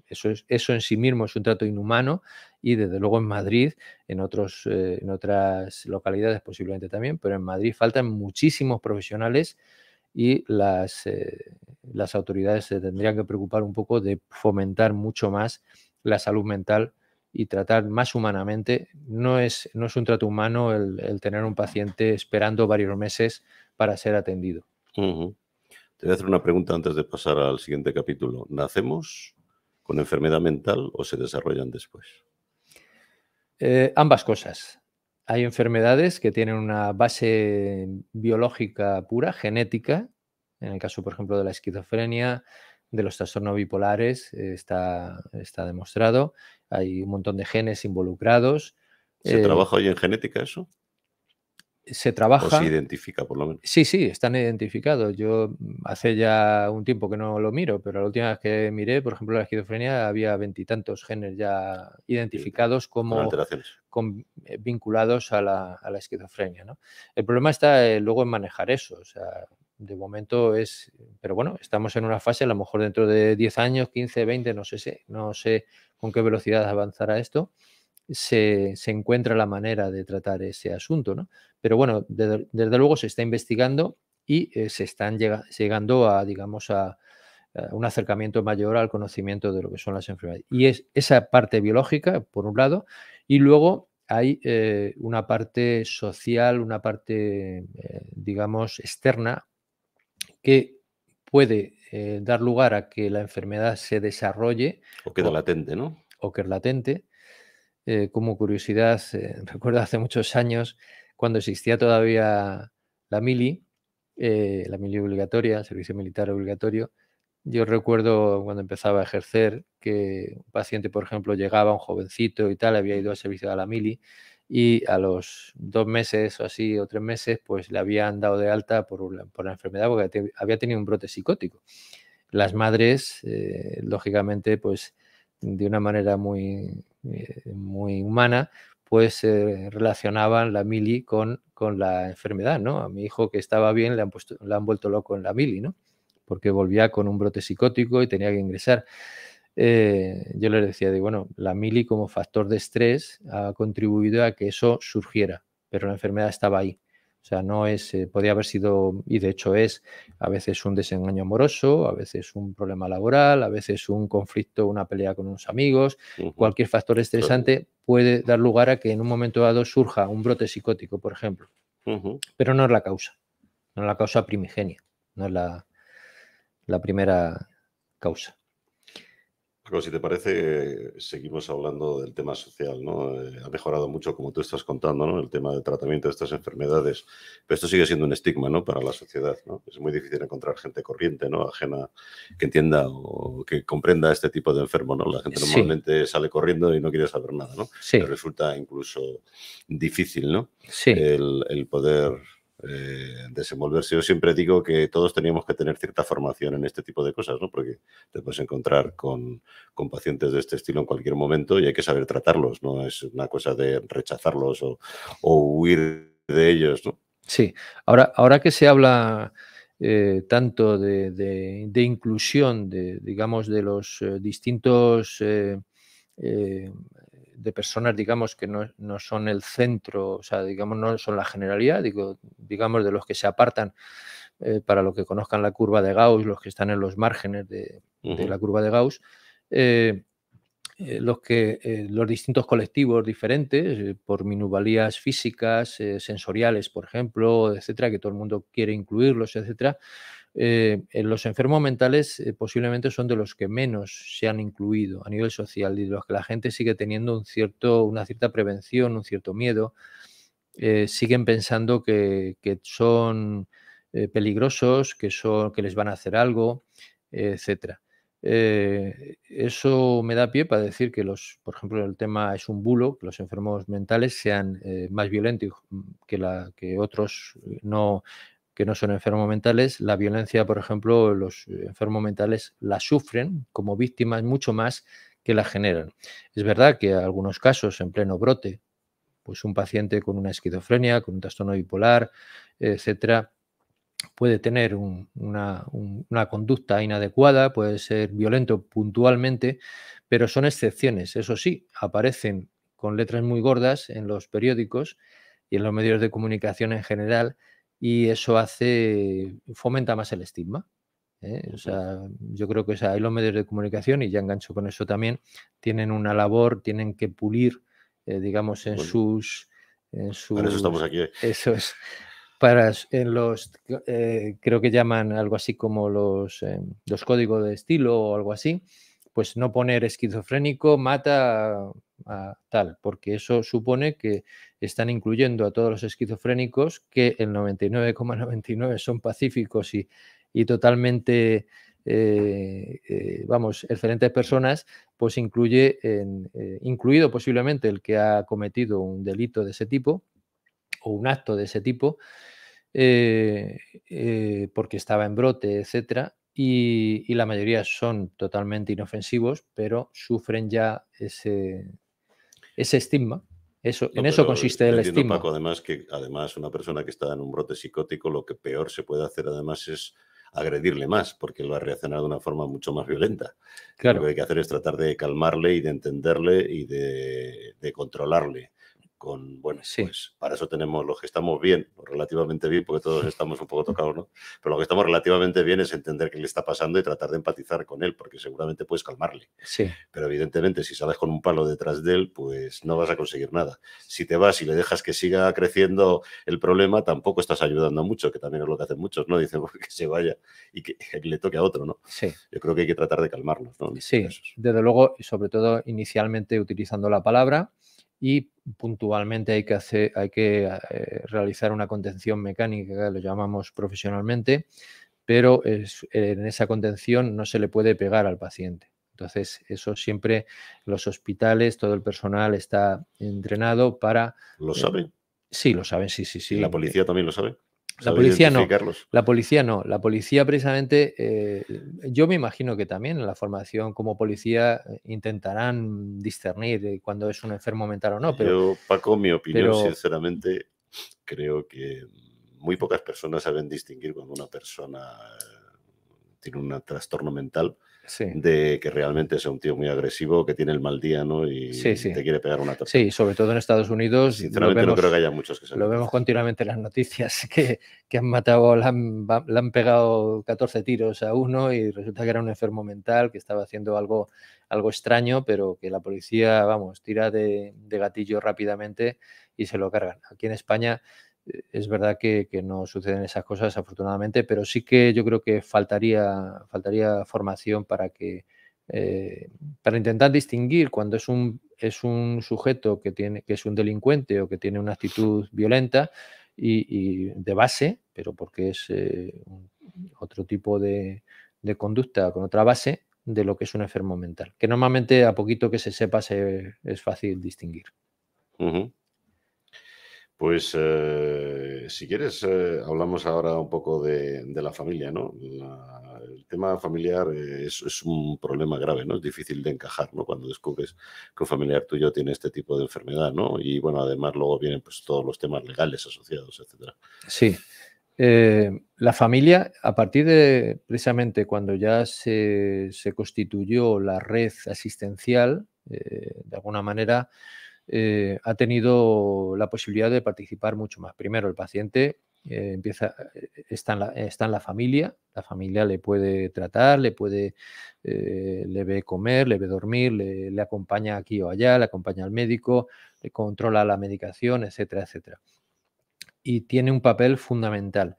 Eso en sí mismo es un trato inhumano y desde luego en Madrid, en otras localidades posiblemente también, pero en Madrid faltan muchísimos profesionales y las autoridades se tendrían que preocupar un poco de fomentar mucho más la salud mental y tratar más humanamente. No es un trato humano el tener un paciente esperando varios meses para ser atendido. Te voy a hacer una pregunta antes de pasar al siguiente capítulo. ¿Nacemos con enfermedad mental o se desarrollan después? Ambas cosas. Hay enfermedades que tienen una base biológica pura, genética. En el caso, por ejemplo, de la esquizofrenia, de los trastornos bipolares, está demostrado. Hay un montón de genes involucrados. ¿Se trabaja hoy en genética eso? Se trabaja. ¿O se identifica, por lo menos? Sí, están identificados. Yo hace ya un tiempo que no lo miro, pero la última vez que miré, por ejemplo, la esquizofrenia, había 20 y tantos genes ya identificados como alteraciones vinculados a la esquizofrenia, ¿no? El problema está luego en manejar eso. O sea, de momento pero bueno, estamos en una fase, a lo mejor dentro de 10 años, 15, 20, no sé con qué velocidad avanzará esto. Se encuentra la manera de tratar ese asunto, ¿no? Pero bueno, desde luego se está investigando y se están llegando a, digamos, a un acercamiento mayor al conocimiento de lo que son las enfermedades. Y es esa parte biológica, por un lado, y luego hay una parte social, una parte, digamos, externa, que puede dar lugar a que la enfermedad se desarrolle. O queda latente, ¿no? O que es latente. Como curiosidad, recuerdo hace muchos años, cuando existía todavía la mili obligatoria, el servicio militar obligatorio. Yo recuerdo cuando empezaba a ejercer que un paciente, por ejemplo, llegaba, un jovencito y tal, había ido al servicio de la mili y a los 2 meses o así, o 3 meses, pues le habían dado de alta por la enfermedad porque había tenido un brote psicótico. Las madres, lógicamente, pues de una manera muy humana, pues relacionaban la mili con la enfermedad, ¿no? A mi hijo, que estaba bien, le han vuelto loco en la mili, ¿no? Porque volvía con un brote psicótico y tenía que ingresar. Yo les decía, bueno, la mili como factor de estrés ha contribuido a que eso surgiera, pero la enfermedad estaba ahí. O sea, no podía haber sido, y de hecho es, a veces un desengaño amoroso, a veces un problema laboral, a veces un conflicto, una pelea con unos amigos. Cualquier factor estresante puede dar lugar a que en un momento dado surja un brote psicótico, por ejemplo. Pero no es la causa, no es la causa primigenia, no es la primera causa. Paco, si te parece, seguimos hablando del tema social, ¿no? Ha mejorado mucho, como tú estás contando, ¿no? El tema del tratamiento de estas enfermedades, pero esto sigue siendo un estigma, ¿no? Para la sociedad, ¿no? Es muy difícil encontrar gente corriente, ¿no? Ajena, que entienda o que comprenda este tipo de enfermo, ¿no? La gente normalmente sale corriendo y no quiere saber nada, ¿no? Sí. Le resulta incluso difícil, ¿no? Sí. El poder desenvolverse. Yo siempre digo que todos teníamos que tener cierta formación en este tipo de cosas, ¿no? Porque te puedes encontrar con pacientes de este estilo en cualquier momento y hay que saber tratarlos, no es una cosa de rechazarlos o huir de ellos, ¿no? Sí, ahora que se habla tanto de inclusión, digamos, de los distintos de personas, digamos, que no son el centro, o sea, digamos, no son la generalidad, digamos, de los que se apartan para lo que conozcan la curva de Gauss, los que están en los márgenes de la curva de Gauss, los distintos colectivos diferentes, por minusvalías físicas, sensoriales, por ejemplo, etcétera, que todo el mundo quiere incluirlos, etcétera. En los enfermos mentales posiblemente son de los que menos se han incluido a nivel social y de los que la gente sigue teniendo una cierta prevención, un cierto miedo. Siguen pensando que son peligrosos, que les van a hacer algo, etcétera. Eso me da pie para decir que por ejemplo, el tema es un bulo, que los enfermos mentales sean más violentos que otros que no son enfermos mentales. La violencia, por ejemplo, los enfermos mentales la sufren como víctimas mucho más que la generan. Es verdad que en algunos casos, en pleno brote, pues un paciente con una esquizofrenia, con un trastorno bipolar, etcétera, puede tener una conducta inadecuada, puede ser violento puntualmente, pero son excepciones. Eso sí, aparecen con letras muy gordas en los periódicos y en los medios de comunicación en general, y eso fomenta más el estigma. O sea, yo creo que hay los medios de comunicación, y ya engancho con eso también, tienen una labor, tienen que pulir, digamos, Para eso estamos aquí. Eso es. Creo que llaman algo así como los códigos de estilo o algo así, pues no poner esquizofrénico mata a tal, porque eso supone que están incluyendo a todos los esquizofrénicos, que el 99,99 son pacíficos y totalmente, excelentes personas, pues incluido posiblemente el que ha cometido un delito de ese tipo o un acto de ese tipo, porque estaba en brote, etcétera, y la mayoría son totalmente inofensivos, pero sufren ya ese estigma. En eso consiste el estigma. Paco, además una persona que está en un brote psicótico, lo que peor se puede hacer además es agredirle más, porque él va a reaccionar de una forma mucho más violenta. Claro. Lo que hay que hacer es tratar de calmarle y de entenderle y de controlarle. Pues para eso tenemos los que estamos bien, o relativamente bien, porque todos estamos un poco tocados, ¿no? Pero lo que estamos relativamente bien es entender qué le está pasando y tratar de empatizar con él, porque seguramente puedes calmarle. Sí. Pero evidentemente, si sales con un palo detrás de él, pues no vas a conseguir nada. Si te vas y le dejas que siga creciendo el problema, tampoco estás ayudando mucho, que también es lo que hacen muchos, ¿no? Dicen que se vaya y que le toque a otro, ¿no? Sí. Yo creo que hay que tratar de calmarlos, ¿no? Sí, desde luego, y sobre todo inicialmente utilizando la palabra, y puntualmente hay que realizar una contención mecánica, que lo llamamos profesionalmente, pero en esa contención no se le puede pegar al paciente. Entonces, eso siempre los hospitales, todo el personal está entrenado para... ¿Lo saben? Sí, lo saben, sí. ¿Y la policía también lo sabe? La policía no. La policía precisamente, yo me imagino que también en la formación como policía intentarán discernir cuando es un enfermo mental o no. Pero, yo, Paco, mi opinión, sinceramente, creo que muy pocas personas saben distinguir cuando una persona tiene un trastorno mental de que realmente es un tío muy agresivo, que tiene el mal día, ¿no? Y te quiere pegar una torta. Sí, sobre todo en Estados Unidos. Sinceramente no creo que haya muchos que se lo vemos continuamente en las noticias, que han matado, le han pegado 14 tiros a uno y resulta que era un enfermo mental, que estaba haciendo algo extraño, pero que la policía, tira de gatillo rápidamente y se lo cargan. Aquí en España es verdad que no suceden esas cosas, afortunadamente, pero sí que yo creo que faltaría formación para que para intentar distinguir cuando es un sujeto que es un delincuente o que tiene una actitud violenta y de base, pero porque es otro tipo de conducta con otra base, de lo que es un enfermo mental, que normalmente a poquito que se sepa es fácil distinguir. Pues si quieres, hablamos ahora un poco de la familia, ¿no? El tema familiar es un problema grave, ¿no? Es difícil de encajar, ¿no? Cuando descubres que un familiar tuyo tiene este tipo de enfermedad, ¿no? Y bueno, además luego vienen pues todos los temas legales asociados, etcétera. Sí. La familia, a partir de precisamente cuando ya se constituyó la red asistencial, de alguna manera ha tenido la posibilidad de participar mucho más. Primero, el paciente está en la familia le puede tratar, le ve comer, le ve dormir, le acompaña aquí o allá, le acompaña al médico, le controla la medicación, etcétera, etcétera. Y tiene un papel fundamental.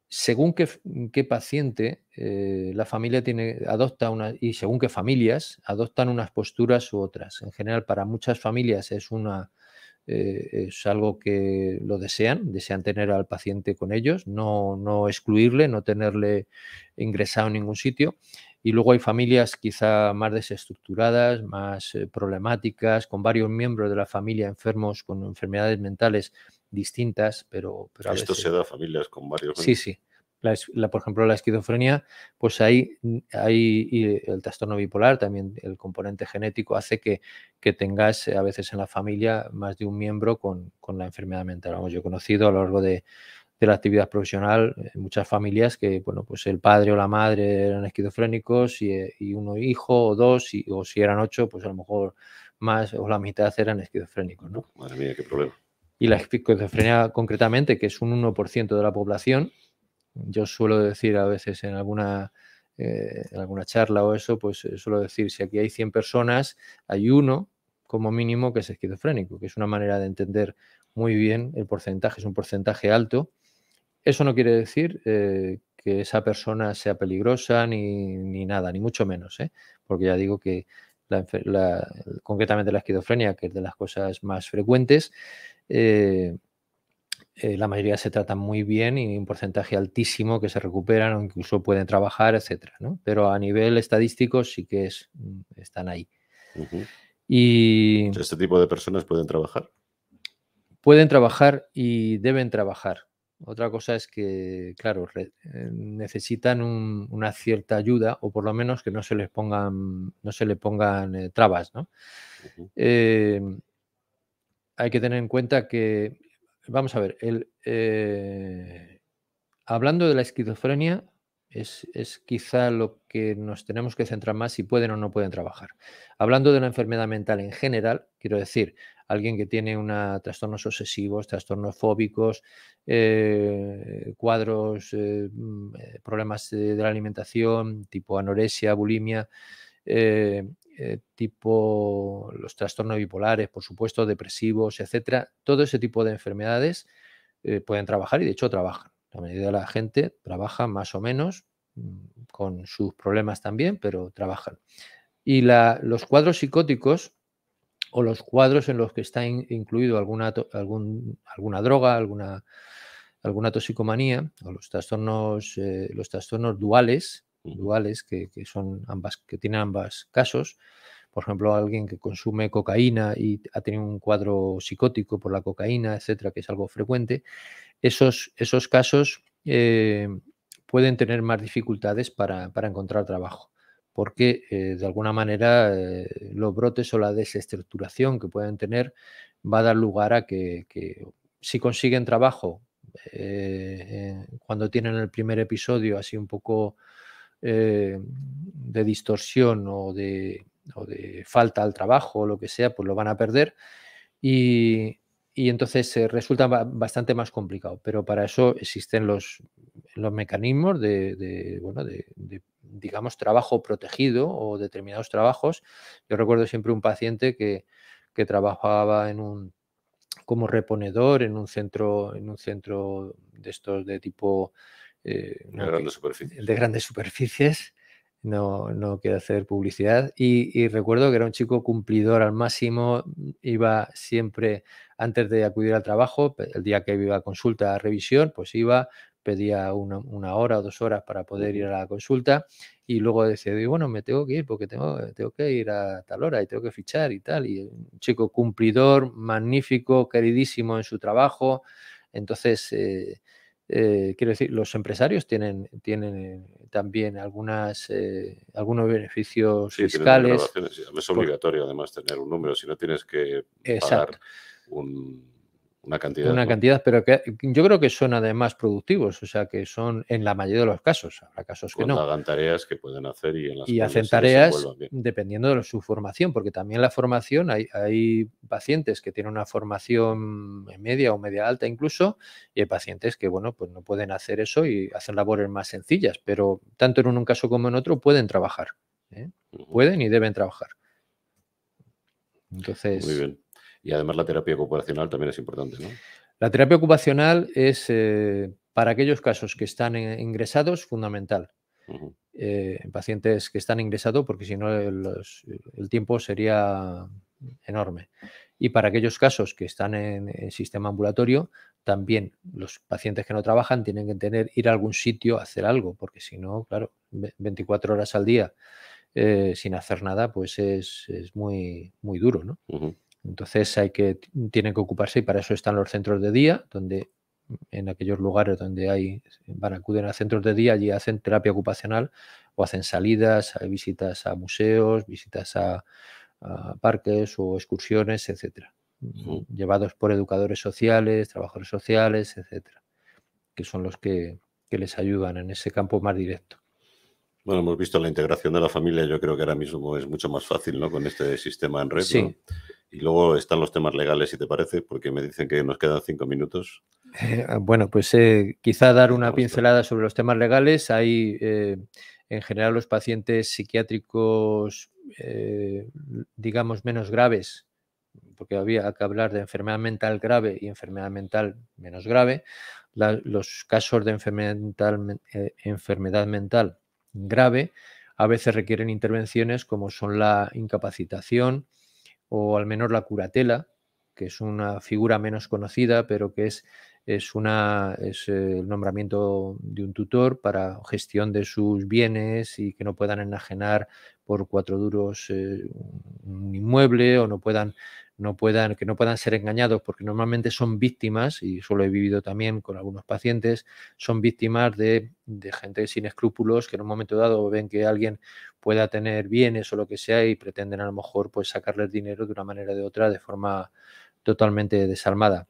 Según qué paciente, la familia adopta y según qué familias adoptan unas posturas u otras. En general, para muchas familias es algo que lo desean tener al paciente con ellos, no excluirle, no tenerle ingresado en ningún sitio. Y luego hay familias quizá más desestructuradas, más problemáticas, con varios miembros de la familia enfermos con enfermedades mentales distintas, pero a veces... Esto se da a familias con varios... Sí, sí. Por ejemplo, la esquizofrenia, pues ahí y el trastorno bipolar, también el componente genético hace que tengas a veces en la familia más de un miembro con la enfermedad mental. Vamos, yo he conocido a lo largo de la actividad profesional muchas familias que, bueno, pues el padre o la madre eran esquizofrénicos y uno hijo o dos, o si eran 8, pues a lo mejor más o la mitad eran esquizofrénicos, ¿no? Madre mía, qué problema. Y la esquizofrenia concretamente, que es un 1% de la población, yo suelo decir a veces en alguna charla o eso, pues suelo decir, si aquí hay 100 personas, hay uno como mínimo que es esquizofrénico, que es una manera de entender muy bien el porcentaje, es un porcentaje alto. Eso no quiere decir que esa persona sea peligrosa ni nada, ni mucho menos, porque ya digo que concretamente la esquizofrenia, que es de las cosas más frecuentes, la mayoría se tratan muy bien y un porcentaje altísimo que se recuperan o incluso pueden trabajar, etcétera, ¿no? Pero a nivel estadístico sí que están ahí. Y ¿este tipo de personas pueden trabajar? Pueden trabajar y deben trabajar. Otra cosa es que, claro, necesitan una cierta ayuda o por lo menos que no se le pongan trabas, ¿no? Hay que tener en cuenta que, vamos a ver, hablando de la esquizofrenia es quizá lo que nos tenemos que centrar más si pueden o no pueden trabajar. Hablando de la enfermedad mental en general, quiero decir, alguien que tiene trastornos obsesivos, trastornos fóbicos, cuadros, problemas de la alimentación, tipo anorexia, bulimia, tipo los trastornos bipolares, por supuesto, depresivos, etcétera. Todo ese tipo de enfermedades pueden trabajar y de hecho trabajan. La mayoría de la gente trabaja más o menos, con sus problemas también, pero trabajan. Y los cuadros psicóticos o los cuadros en los que está incluido alguna droga, alguna toxicomanía, o los trastornos duales que son que tienen ambos casos. Por ejemplo, alguien que consume cocaína y ha tenido un cuadro psicótico por la cocaína, etcétera, que es algo frecuente. Esos casos pueden tener más dificultades para encontrar trabajo, porque de alguna manera los brotes o la desestructuración que pueden tener va a dar lugar a que si consiguen trabajo cuando tienen el primer episodio así un poco de distorsión o de falta al trabajo o lo que sea, pues lo van a perder y entonces resulta bastante más complicado. Pero para eso existen los mecanismos de digamos, trabajo protegido o determinados trabajos. Yo recuerdo siempre un paciente que trabajaba como reponedor en un centro de estos de tipo de grandes superficies. De grandes superficies. no quiero hacer publicidad. Y recuerdo que era un chico cumplidor al máximo, iba siempre antes de acudir al trabajo, el día que iba a consulta a revisión, pues iba, pedía una hora o 2 horas para poder ir a la consulta y luego decía, bueno, me tengo que ir porque tengo que ir a tal hora y tengo que fichar y tal. Y un chico cumplidor, magnífico, queridísimo en su trabajo. Entonces, quiero decir, los empresarios tienen también algunos beneficios fiscales. Es obligatorio además tener un número, si no tienes que pagar una cantidad. Una cantidad, pero que yo creo que son además productivos, o sea que son en la mayoría de los casos, habrá casos que no. Hagan tareas que pueden hacer y hacen tareas dependiendo de su formación, porque también la formación, hay pacientes que tienen una formación media o media alta incluso, y hay pacientes que, bueno, pues no pueden hacer eso y hacen labores más sencillas, pero tanto en un caso como en otro pueden trabajar, pueden y deben trabajar. Entonces, muy bien. Y además la terapia ocupacional también es importante, ¿no? La terapia ocupacional es, para aquellos casos que están ingresados, fundamental. En pacientes que están ingresados, porque si no el tiempo sería enorme. Y para aquellos casos que están en sistema ambulatorio, también los pacientes que no trabajan tienen que ir a algún sitio a hacer algo, porque si no, claro, 24 horas al día sin hacer nada, pues es muy, muy duro, ¿no? Entonces tienen que ocuparse y para eso están los centros de día, donde en aquellos lugares donde acuden a centros de día, allí hacen terapia ocupacional o hacen salidas, visitas a museos, visitas a parques o excursiones, etcétera, llevados por educadores sociales, trabajadores sociales, etcétera, que son los que les ayudan en ese campo más directo. Bueno, hemos visto la integración de la familia, yo creo que ahora mismo es mucho más fácil, ¿no? Con este sistema en red, sí. ¿no? Y luego están los temas legales, si te parece, porque me dicen que nos quedan 5 minutos. Bueno, pues quizá dar una pincelada sobre los temas legales. Hay, en general, los pacientes psiquiátricos, digamos, menos graves, porque había que hablar de enfermedad mental grave y enfermedad mental menos grave. Los casos de enfermedad mental grave a veces requieren intervenciones como son la incapacitación o al menos la curatela, que es una figura menos conocida, pero que es el nombramiento de un tutor para gestión de sus bienes y que no puedan enajenar por 4 duros un inmueble o que no puedan ser engañados, porque normalmente son víctimas, y eso lo he vivido también con algunos pacientes, son víctimas de gente sin escrúpulos que en un momento dado ven que alguien pueda tener bienes o lo que sea y pretenden a lo mejor pues sacarles dinero de una manera o de otra de forma totalmente desalmada.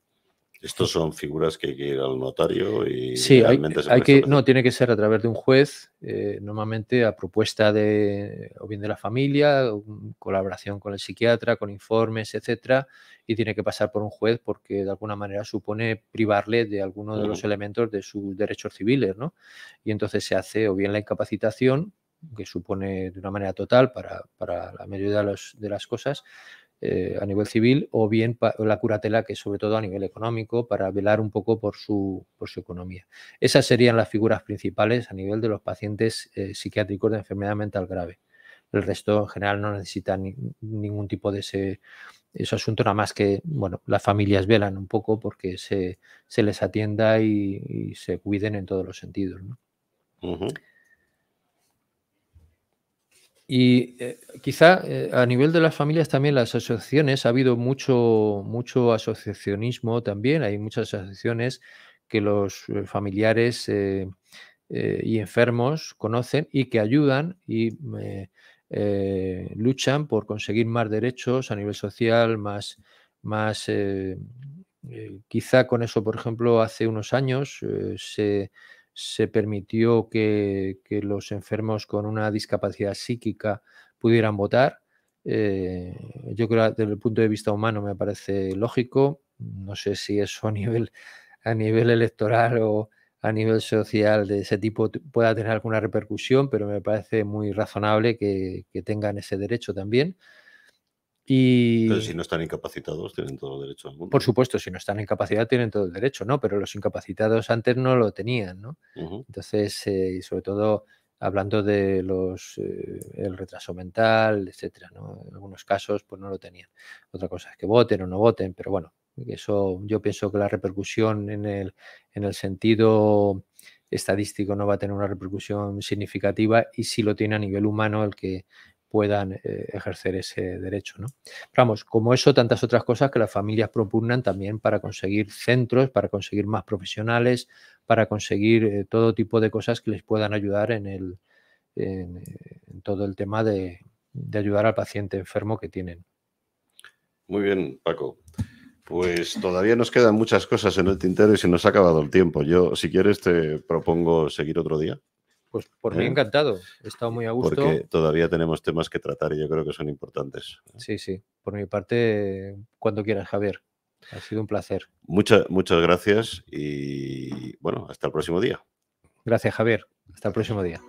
Estos son figuras que hay que ir al notario y sí, realmente tiene que ser a través de un juez, normalmente a propuesta o bien de la familia, colaboración con el psiquiatra, con informes, etcétera, y tiene que pasar por un juez porque de alguna manera supone privarle de alguno de los elementos de sus derechos civiles, ¿no? Y entonces se hace o bien la incapacitación, que supone de una manera total para la mayoría de las cosas, a nivel civil, o bien la curatela, que es sobre todo a nivel económico, para velar un poco por su economía. Esas serían las figuras principales a nivel de los pacientes psiquiátricos de enfermedad mental grave. El resto, en general, no necesita ningún tipo de ese asunto, nada más que, bueno, las familias velan un poco porque se les atienda y se cuiden en todos los sentidos, ¿no? Y quizá a nivel de las familias también las asociaciones, ha habido mucho asociacionismo también, hay muchas asociaciones que los familiares y enfermos conocen y que ayudan y luchan por conseguir más derechos a nivel social, quizá con eso, por ejemplo, hace unos años se permitió que los enfermos con una discapacidad psíquica pudieran votar. Yo creo que desde el punto de vista humano me parece lógico. No sé si eso a nivel electoral o a nivel social de ese tipo pueda tener alguna repercusión, pero me parece muy razonable que tengan ese derecho también. Pero si no están incapacitados, tienen todo el derecho al mundo. Por supuesto, si no están incapacitados, tienen todo el derecho, ¿no? Pero los incapacitados antes no lo tenían, ¿no? Entonces, y sobre todo hablando de el retraso mental, etcétera, ¿no? En algunos casos pues no lo tenían. Otra cosa es que voten o no voten, pero bueno, eso yo pienso que la repercusión en el sentido estadístico no va a tener una repercusión significativa, y sí lo tiene a nivel humano el que puedan ejercer ese derecho, ¿no? Pero vamos, como eso, tantas otras cosas que las familias propugnan también para conseguir centros, para conseguir más profesionales, para conseguir todo tipo de cosas que les puedan ayudar en todo el tema de ayudar al paciente enfermo que tienen. Muy bien, Paco. Pues todavía nos quedan muchas cosas en el tintero y se nos ha acabado el tiempo. Yo, si quieres, te propongo seguir otro día. Pues por mí encantado, he estado muy a gusto. Porque todavía tenemos temas que tratar y yo creo que son importantes. Sí, sí, por mi parte, cuando quieras, Javier. Ha sido un placer. Muchas gracias y bueno, hasta el próximo día. Gracias, Javier. Hasta el próximo día.